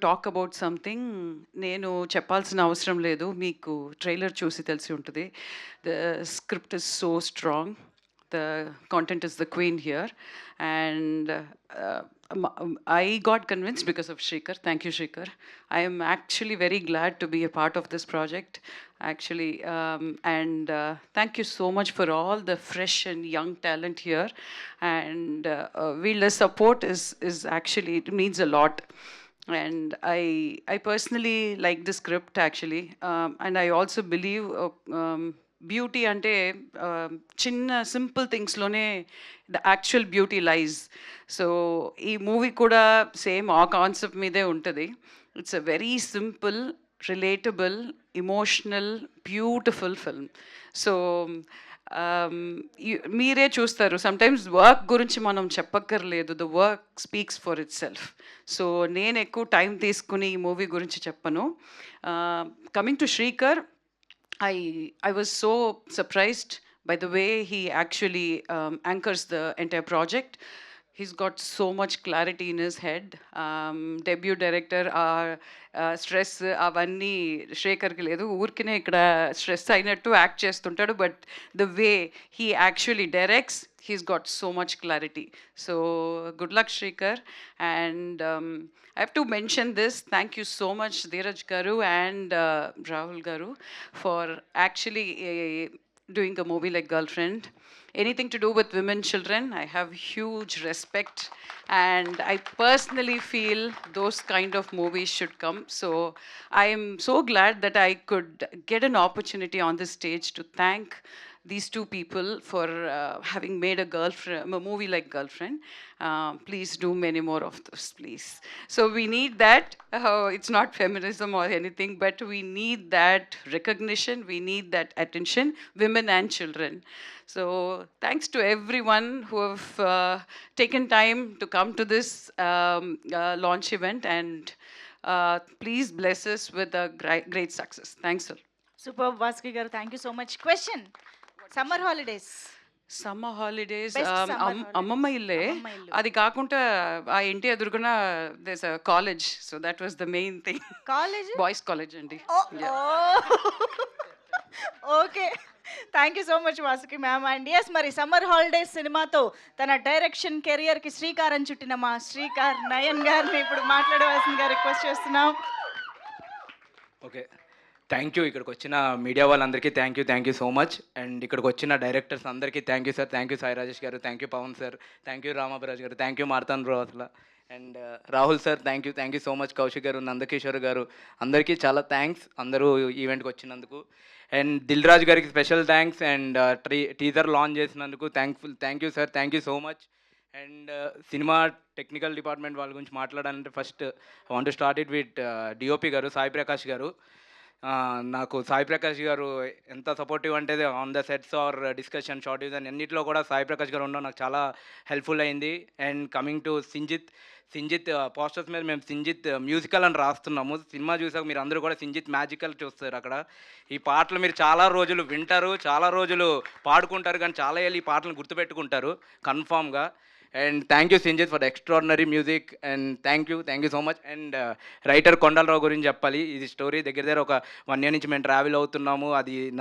Talk about something. నేను చెప్పాల్సిన అవసరం లేదు. మీకు ట్రైలర్ చూసి తెలిసి ఉంటుంది. The script is so strong. The content is the queen here. And I got convinced because of Shrikar. Thank you, Shrikar. I am actually very glad to be a part of this project. Actually, and thank you so much for all the fresh and young talent here. And the support is actually, it means a lot. And I personally like the script actually, and I also believe beauty అంటే చిన్న simple థింగ్స్లోనే the actual beauty lies. So ఈ movie కూడా same ఆ concept మీదే ఉంటుంది. It's a very simple, relatable, emotional, beautiful film. So మీరే చూస్తారు. సమ్టైమ్స్ వర్క్ గురించి మనం చెప్పక్కర్లేదు, the work speaks for itself. So నేను ఎక్కువ టైం తీసుకుని ఈ మూవీ గురించి చెప్పను. Coming to Srikar, I was so surprised by the way he actually anchors the entire project. He's got so much clarity in his head. Debut director, stress అవన్నీ శేఖర్కి లేదు. ఊరికనే ఇక్కడ స్ట్రెస్ అయినట్టు యాక్ట్ చేస్తుంటాడు. But the way he actually directs, he's got so much clarity. So good luck, Shrikar. And I have to mention this. Thank you so much, Dheeraj Garu and Rahul Garu, for actually doing a movie like Girlfriend. Anything to do with women, children, I have huge respect. And I personally feel those kind of movies should come. So I am so glad that I could get an opportunity on this stage to thank these two people for having made a movie like Girlfriend. Please do many more of those, please. So we need that. It's not feminism or anything, but we need that recognition. We need that attention, women and children. So thanks to everyone who have taken time to come to this launch event, and please bless us with a great success. Thanks, sir. Superb, Vasuki garu. Thank you so much. Question. Summer holidays. Summer holidays Best summer holidays. అమ్మమ్మ ఇల్లే. అమ్మమ్మ ఇల్లు. అది కాకుండా ఆ ఇంటి ఎదురుకున్న there's a college. So that was the main thing. College? Boys college అండి. Okay, thank you so much Vasuki ma'am. And yes, మరి సమ్మర్ హాలిడేస్ సినిమాతో తన డైరెక్షన్ కెరియర్కి శ్రీకారం చుట్టిన మా శ్రీకార్ నయన్ గారిని ఇప్పుడు మాట్లాడవలసిందిగా రిక్వెస్ట్ చేస్తున్నాం. Okay, thank you. ఇక్కడికి వచ్చిన మీడియా వాళ్ళందరికీ thank you so much. And ఇక్కడికి వచ్చిన డైరెక్టర్స్ అందరికీ thank you sir. Thank you Sai Rajesh garu, thank you Pavan sir, thank you Ramabaraj garu, thank you మార్తాన్ రోహత్ల, and Rahul sir thank you so much. Kaushik garu, Nandakishore గారు, అందరికీ చాలా థ్యాంక్స్ అందరూ ఈవెంట్కి వచ్చినందుకు. అండ్ దిల్ రాజు గారికి special thanks. And teaser launch చేసినందుకు thank you sir, thank you so much. And cinema technical department వాళ్ళ గురించి మాట్లాడాలంటే first I want to start it with DOP garu, Sai Prakash గారు. నాకు సాయి ప్రకాష్ గారు ఎంత సపోర్టివ్ అంటే on the sets or discussion, short division అన్నింటిలో కూడా సాయి ప్రకాష్ గారు ఉండడం నాకు చాలా హెల్ప్ఫుల్ అయింది. And coming to Sinjith posters మీద మేము సింజిత్ మ్యూజికల్ అని రాస్తున్నాము. సినిమా చూసాక మీరు అందరూ కూడా సింజిత్ మ్యాజికల్ చూస్తారు. అక్కడ ఈ పాటలు మీరు చాలా రోజులు వింటారు, చాలా రోజులు పాడుకుంటారు, కానీ చాలా ఏళ్ళు ఈ పాటలను గుర్తుపెట్టుకుంటారు కన్ఫామ్గా. And thank you Sinjith for the extraordinary music. And thank you so much. And writer Kondalarao గురించి చెప్పాలి. ఇది స్టోరీ దగ్గర ఒక 1 year నుంచి మేము ట్రావెల్ అవుతున్నాము. అది నాకు